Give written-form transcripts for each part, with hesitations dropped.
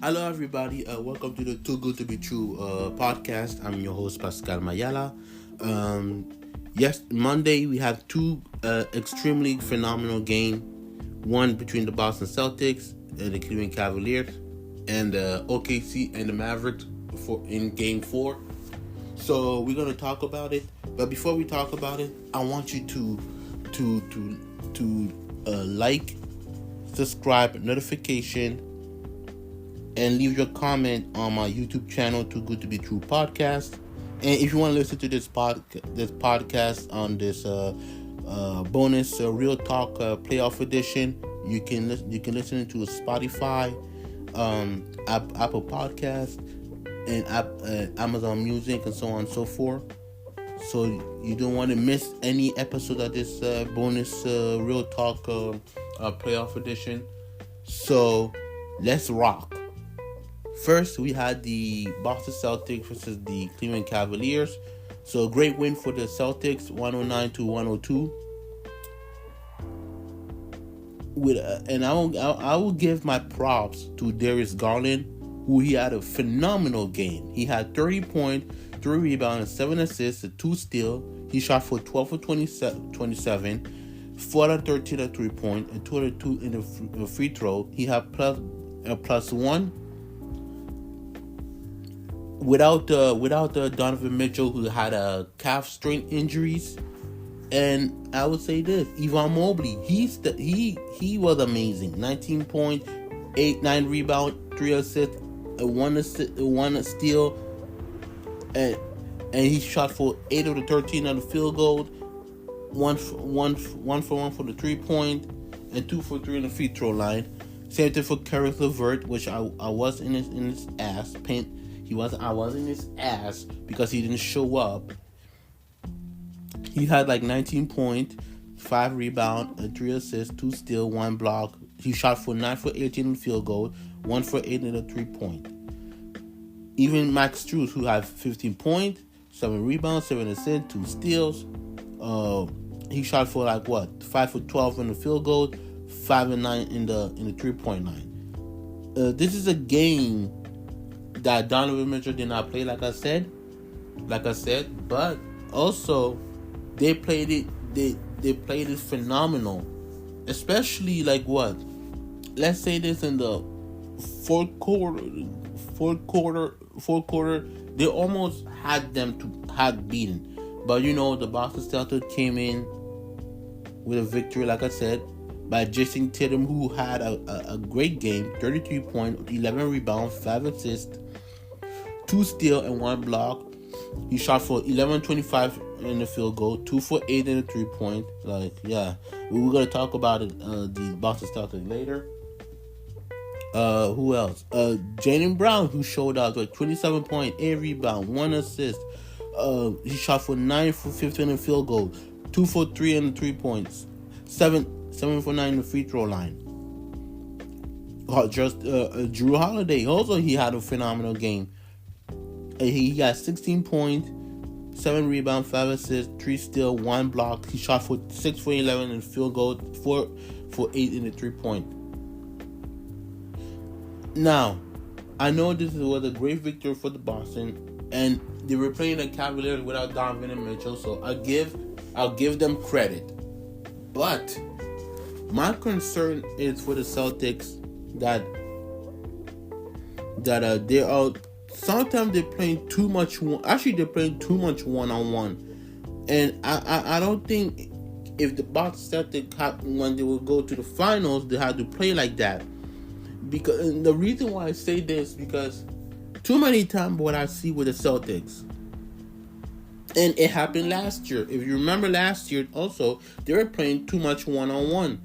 Hello, everybody. Welcome to the Too Good to Be True podcast. I'm your host, Pascal Mayala. Yes, Monday we have two extremely phenomenal games. One between the Boston Celtics and the Cleveland Cavaliers, and OKC and the Mavericks in Game 4. So we're gonna talk about it. But before we talk about it, I want you to like, subscribe, notification, and leave your comment on my YouTube channel, Too Good to Be True podcast. And if you want to listen to this podcast on this bonus Real Talk playoff edition, you can listen to Spotify, Apple Podcast, and Amazon Music, and so on and so forth. So you don't want to miss any episode of this bonus Real Talk playoff edition. So let's rock. First, we had the Boston Celtics versus the Cleveland Cavaliers. So, a great win for the Celtics, 109-102. And I will give my props to Darius Garland, who he had a phenomenal game. He had 30 points, 3 rebounds, and 7 assists, and 2 steals. He shot for 12 for 27, 4 out of 13 at 3-point, and 2 out of 2 in the free throw. He had plus 1. Without Donovan Mitchell, who had a calf strain injuries, and I would say this: Evan Mobley, he was amazing. 19 points, 9 rebound, 3 assists, 1 steal, and he shot for 8 of the 13 on the field goal, 1 for 1 for the 3-point, and 2 for 3 on the free throw line. Same thing for Caris LeVert, which I was in his ass paint. I was in his ass because he didn't show up. He had like 19 points, 5 rebounds, 3 assists, 2 steals, 1 block. He shot for 9 for 18 in the field goal, 1 for 8 in the 3-point. Even Max Strus, who had 15 points, 7 rebounds, 7 assists, 2 steals. He shot for 5 for 12 in the field goal, 5 and 9 in the 3-point line. This is a game that Donovan Mitchell did not play, like I said, but also they played it phenomenal, especially let's say this in the fourth quarter, they almost had beaten, but the Boston Celtics came in with a victory, like I said, by Jason Tatum, who had a great game, 33 points, 11 rebounds, 5 assists, 2 steals, and 1 block. He shot for 11-25 in the field goal, 2 for 8 in the 3-point. We're gonna talk about it, the Boston Celtics later. Who else? Jaylen Brown, who showed out with 27 points, 8 rebounds, 1 assist. He shot for 9 for 15 in the field goal, 2 for 3 in the 3 points, 7 for 9 in the free throw line. Drew Holiday, also he had a phenomenal game. He got 16 points, 7 rebounds, 5 assists, 3 steals, 1 block. He shot for 6 for 11 in the field goal, 4 for 8 in the 3-point. Now, I know this was a great victory for the Boston, and they were playing the Cavaliers without Donovan Mitchell, so I'll give them credit. But my concern is for the Celtics that they are. Sometimes they're playing too much. They're playing too much one-on-one, and I don't think if the Boston Celtics when they will go to the finals, they have to play like that. Because the reason why I say this, because too many times what I see with the Celtics, and it happened last year. If you remember last year, also they were playing too much one-on-one,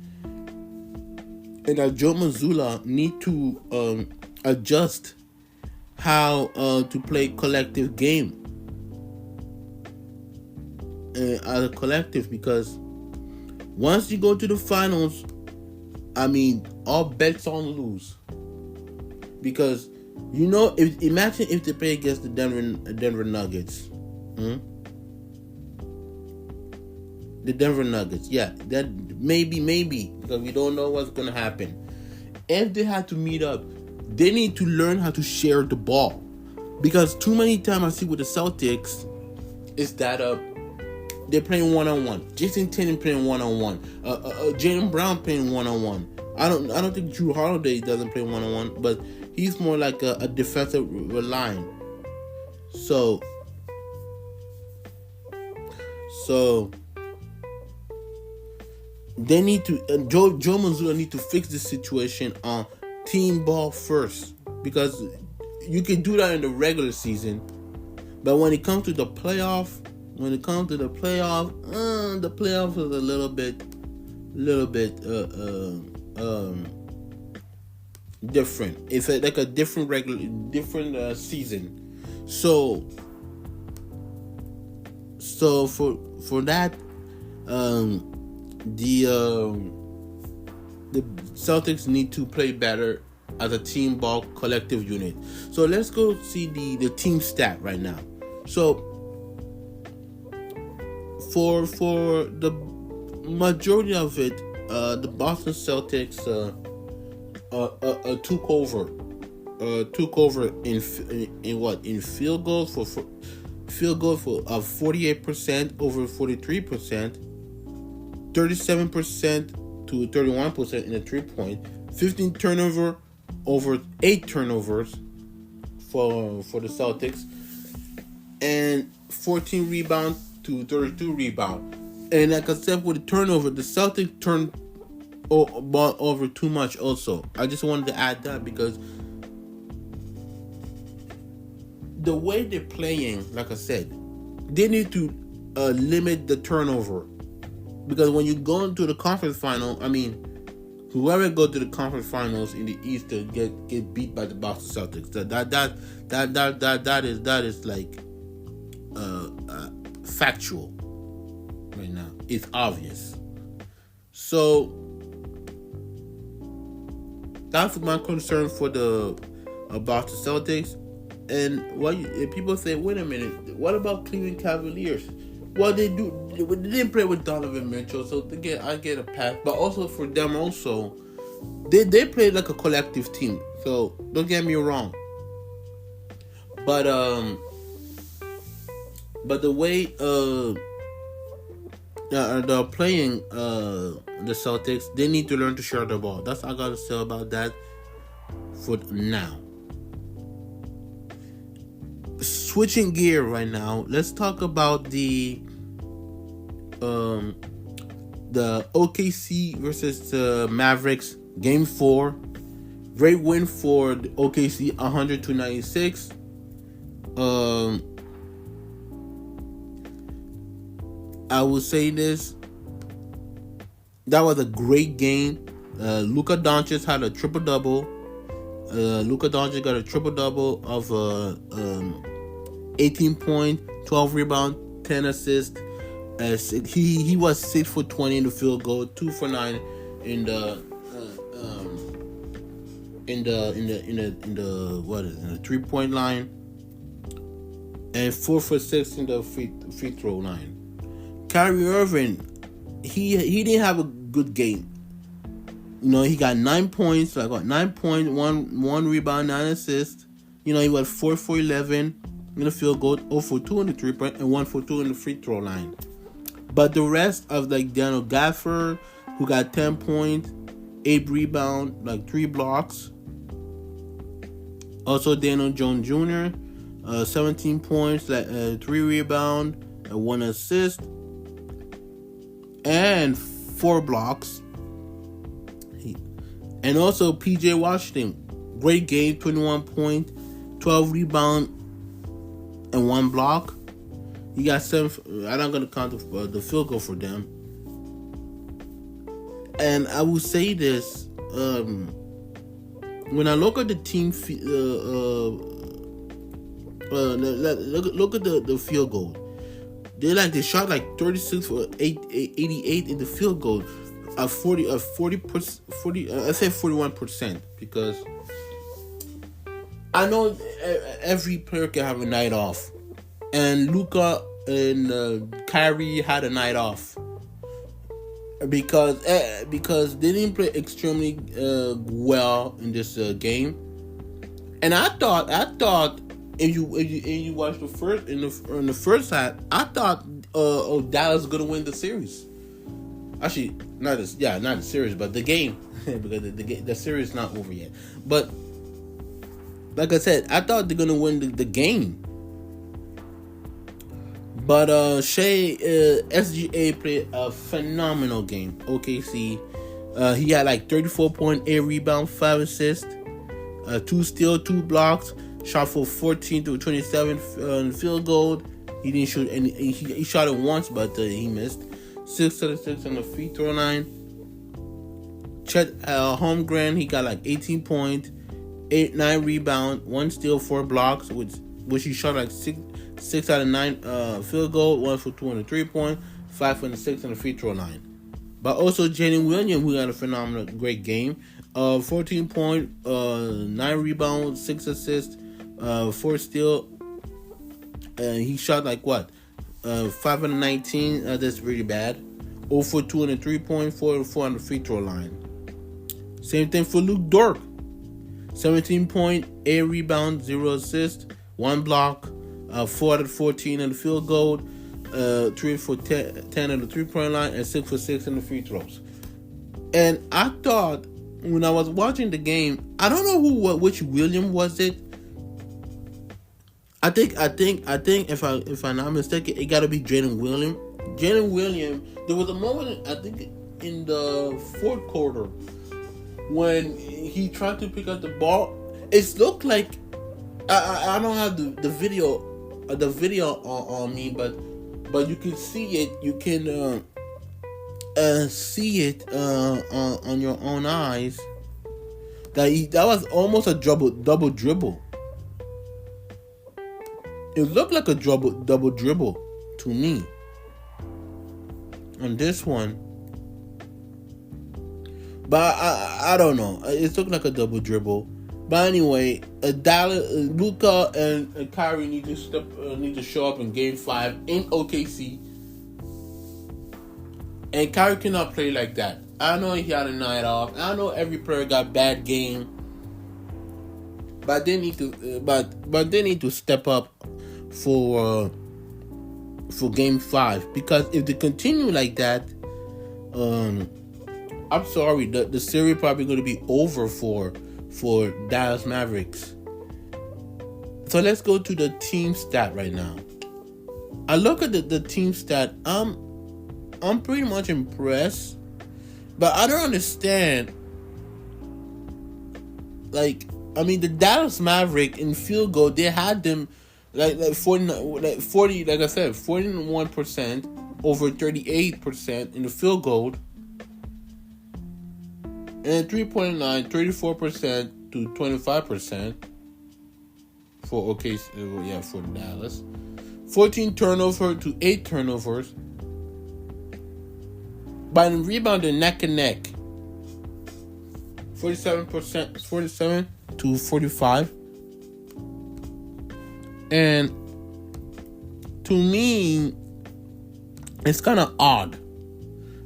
and Joe Mazzulla need to adjust how to play collective game as a collective, because once you go to the finals, all bets on loose. Because imagine if they play against the Denver Nuggets. The Denver Nuggets. Yeah, that maybe, because we don't know what's going to happen. If they had to meet up they need to learn how to share the ball. Because too many times I see with the Celtics is that they're playing one-on-one. Jason Tatum playing one-on-one. Jaylen Brown playing one-on-one. I don't think Drew Holiday doesn't play one-on-one, but he's more like a defensive line. So they need to Joe Mazzulla need to fix the situation on team ball first, because you can do that in the regular season, but when it comes to the playoff, the playoff is a little bit different. It's like a different season. So for that, the Celtics need to play better as a team ball collective unit. So let's go see the team stat right now. So for the majority of it, the Boston Celtics took over in field goals for 48% over 43%, 37% to 31% in the 3-point, 15 turnover over 8 turnovers for the Celtics, and 14 rebound to 32 rebound. And like I said, with the turnover, the Celtics turned ball over too much also. I just wanted to add that because the way they're playing, like I said, they need to limit the turnover. Because when you go into the conference final, I mean, whoever go to the conference finals in the East to get beat by the Boston Celtics, that is like factual right now. It's obvious. So that's my concern for the Boston Celtics. And people say, wait a minute, what about Cleveland Cavaliers? Well, they didn't play with Donovan Mitchell, so I get a pass. But also for them, also they played like a collective team. So don't get me wrong. But the way they're playing the Celtics, they need to learn to share the ball. That's all I gotta say about that for now. Switching gear right now, let's talk about the OKC versus the Mavericks Game 4. Great win for the OKC, 100-96. I will say this: that was a great game. Luka Doncic had a triple double. Luka Doncic got a triple double of 18 points, 12 rebounds, 10 assists. He was 6 for 20 in the field goal, 2 for 9 in the 3-point line, and 4 for 6 in the free throw line. Kyrie Irving, he didn't have a good game. You know, he got 9 points. So I got 9 points, one rebound, 9 assists. You know, he was 4 for 11 in the field goal, 0 for 2 in the 3-point, and 1 for 2 in the free throw line. But the rest of like Daniel Gafford, who got 10 points, 8 rebounds, like 3 blocks. Also Daniel Jones Jr., 17 points, like 3 rebounds, and 1 assist, and 4 blocks. And also PJ Washington, great game, 21 points, 12 rebounds, and 1 block. He got 7. I'm not gonna count the field goal for them. And I will say this: when I look at the team, look at the field goal. They shot like 36 for 88 in the field goal. 40%, I say 41%, because I know every player can have a night off, and Luka and Kyrie had a night off because they didn't play extremely well in this game. And I thought if you watch the first in the first half, I thought Dallas was gonna win the series. Actually, not the series, but the game because the series is not over yet. But like I said, I thought they're gonna win the game. But SGA played a phenomenal game. OKC, he had like 34.8 rebounds, 5 assists, 2 steals, 2 blocks. Shot for 14 to 27 field goal. He didn't shoot any. He shot it once, but he missed. 6 out of 6 on the free throw line. Chet Holmgren, he got like 18 points, 9 rebounds, 1 steal, 4 blocks, which he shot like 6 out of 9 field goal, 1 for 2 on the 3-point, 5 for the 6 on the free throw line. But also Jalen Williams, who had a phenomenal, great game. 14 points, 9 rebounds, 6 assists, 4 steal. He shot like 5 out of 19. That's really bad. 0 for 2 on the 3-point, 4 for 4 on the free throw line. Same thing for Luke Dort. 17 points, 8 rebounds, 0 assists, 1 block, 4 out of 14 on the field goal, 3 for 10 on the 3-point line, and 6 for 6 on the free throws. And I thought when I was watching the game, I don't know which William was it. I think if I'm not mistaken, it gotta be Jalen Williams. Jalen Williams. There was a moment, I think, in the fourth quarter when he tried to pick up the ball. It looked like I don't have the video on me, but you can see it. You can see it on your own eyes. That was almost a double dribble. It looked like a double dribble to me. On this one, but I don't know. It looked like a double dribble. But anyway, Dallas, Luka and Kyrie need to show up in Game 5 in OKC. And Kyrie cannot play like that. I know he had a night off. I know every player got bad game. But they need to step up for Game 5, because if they continue like that, I'm sorry, the series probably going to be over for Dallas Mavericks. So let's go to the team stat right now. I look at the team stat. I'm pretty much impressed, but I don't understand. The Dallas Mavericks in field goal, they had them like 40, like I said, 41% over 38% in the field goal, and 3.9, 34% to 25% for OKC, for Dallas. 14 turnovers to 8 turnovers. But in rebounding, neck and neck. 47% to 45. And to me, it's kind of odd.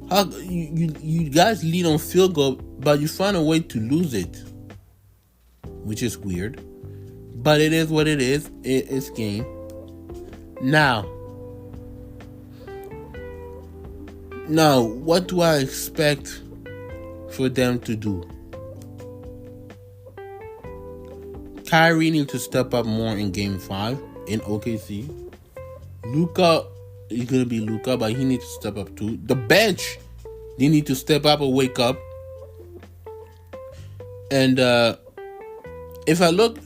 How you guys lead on field goal, but you find a way to lose it, which is weird. But it is what it is. It's game. Now, what do I expect for them to do? Kyrie needs to step up more in Game 5 in OKC. Luka is going to be Luka, but he needs to step up too. The bench, they need to step up or wake up. And if I look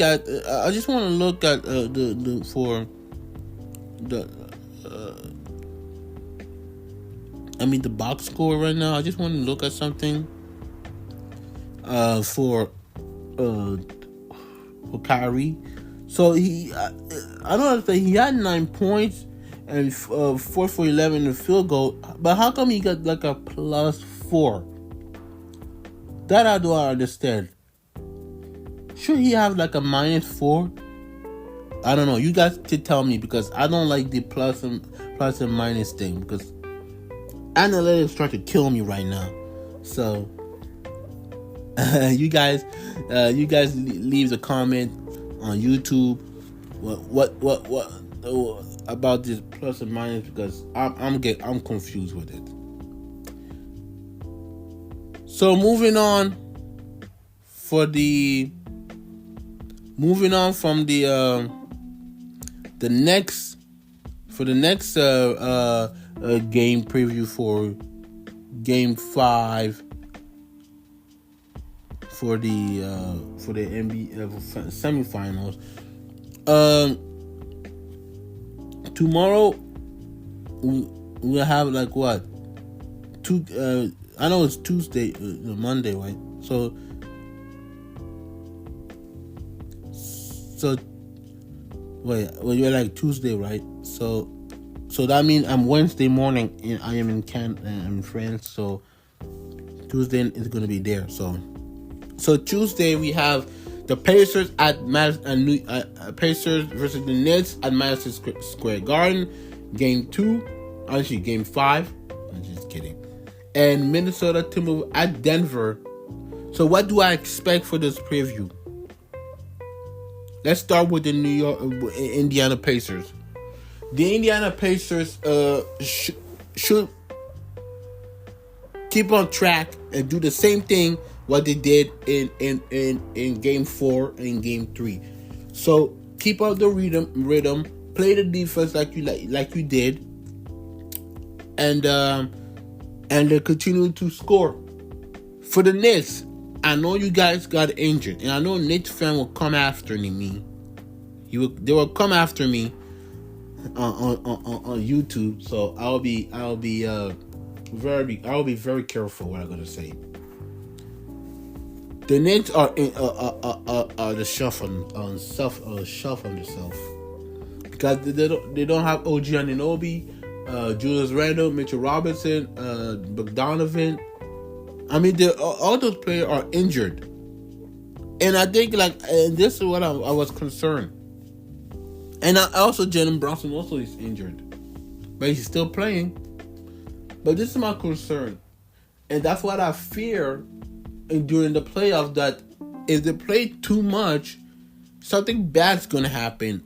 at, I just want to look at the box score right now. I just want to look at something for Kyrie. So I don't understand. He had 9 points and 4 for 11 in the field goal, but how come he got like a +4? That I don't understand. Should he have like a -4? I don't know. You guys could tell me, because I don't like the plus and minus thing, because analytics try to kill me right now. So You guys leave a comment on YouTube. What about this plus and minus, because I'm confused with it. So moving on from the next game preview for Game 5 for the NBA semifinals. Tomorrow we'll have like what? I know it's Tuesday, Monday, right? So wait, well, you're like Tuesday, right? So that means I'm Wednesday morning and I am in in France. So Tuesday is gonna be there. So Tuesday we have the Pacers at Pacers versus the Nets at Madison Square Garden. Game 5. I'm just kidding. And Minnesota Timberwolves at Denver. So what do I expect for this preview? Let's start with the Indiana Pacers. The Indiana Pacers should keep on track and do the same thing what they did in Game 4 and Game 3. So keep up the rhythm, play the defense like you did, and they continue to score. For the Knicks, I know you guys got injured, and I know Knicks fan will come after me. They will come after me on YouTube. So I'll be very careful what I'm gonna say. The Knicks are the shelf on themselves because they don't have OG Anunoby, Julius Randle, Mitchell Robinson, Bogdanovic. I mean, all those players are injured, and I think and this is what I was concerned. And also Jalen Brunson also is injured, but he's still playing. But this is my concern, and that's what I fear. And during the playoffs, that if they play too much, something bad's gonna happen,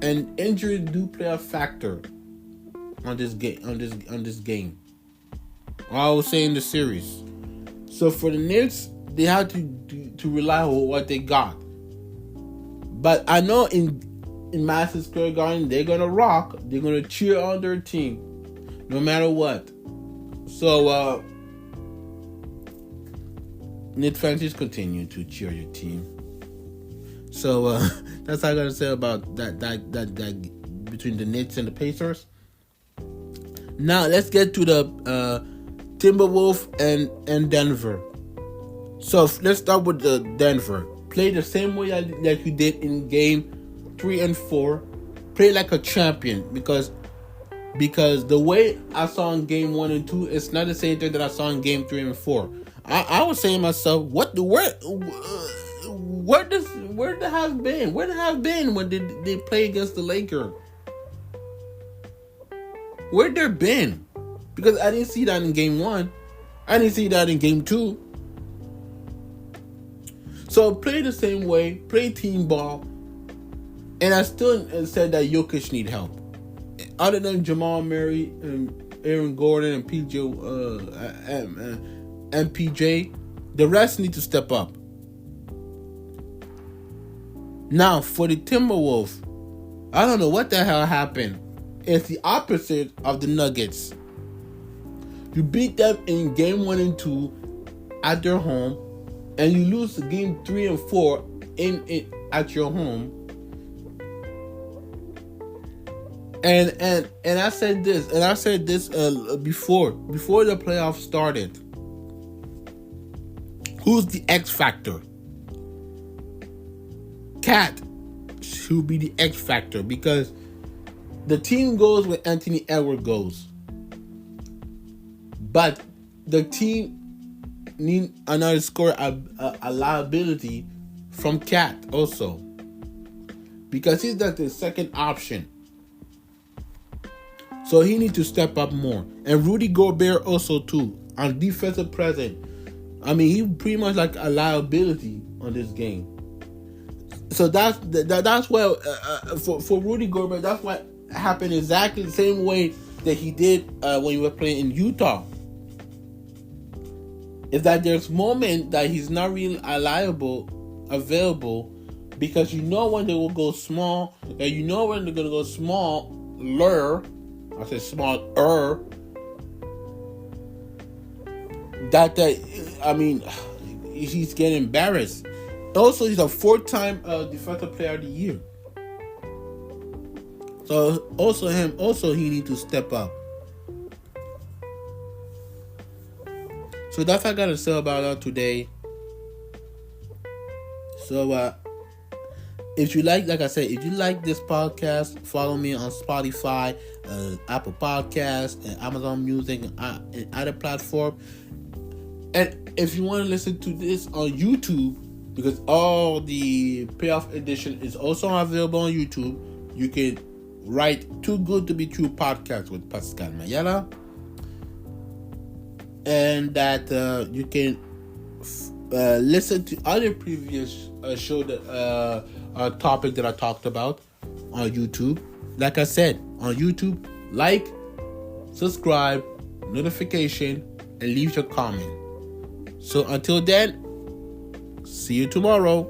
and injuries do play a factor on this game. I was saying the series. So for the Knicks, they have to rely on what they got. But I know in Madison Square Garden, they're gonna rock. They're gonna cheer on their team, no matter what. So Knicks fans, just continue to cheer your team. So that's all I gotta say about that between the Knicks and the Pacers. Now let's get to the Timberwolves and Denver. So let's start with the Denver. Play the same way like you did in Game 3 and 4. Play like a champion, because the way I saw in Game 1 and 2, it's not the same thing that I saw in Game 3 and 4. I was saying to myself, where they have been? Where they have been when they play against the Lakers? Where they been? Because I didn't see that in Game 1. I didn't see that in Game 2. So play the same way, play team ball, and I still said that Jokic need help. Other than Jamal Murray and Aaron Gordon and PJ, the rest need to step up. Now for the Timberwolves, I don't know what the hell happened. It's the opposite of the Nuggets. You beat them in Game 1 and 2 at their home, and you lose Game 3 and 4 at your home. And I said this, before the playoffs started. Who's the X factor? Cat should be the X factor, because the team goes when Anthony Edwards goes. But the team need another scorer, a liability from Cat also, because he's like the second option. So he needs to step up more. And Rudy Gobert also too, on defensive presence. I mean, he pretty much like a liability on this game. So that's where for Rudy Gobert, that's what happened exactly the same way that he did when he was playing in Utah. Is that there's moments that he's not really available, because you know when they will go small, and you know when they're gonna go smaller. I said smaller. I mean, he's getting embarrassed. Also, he's a 4-time Defensive Player of the Year. So he needs to step up. So that's what I gotta say about that today. So if you like I said, if you like this podcast, follow me on Spotify, Apple Podcasts, and Amazon Music, and other platforms. And if you want to listen to this on YouTube, because all the playoff edition is also available on YouTube, you can write Too Good to Be True podcast with Pascal Mayala. And that you can listen to other previous show topic that I talked about on YouTube. Like I said, on YouTube, like, subscribe, notification, and leave your comment. So until then, see you tomorrow.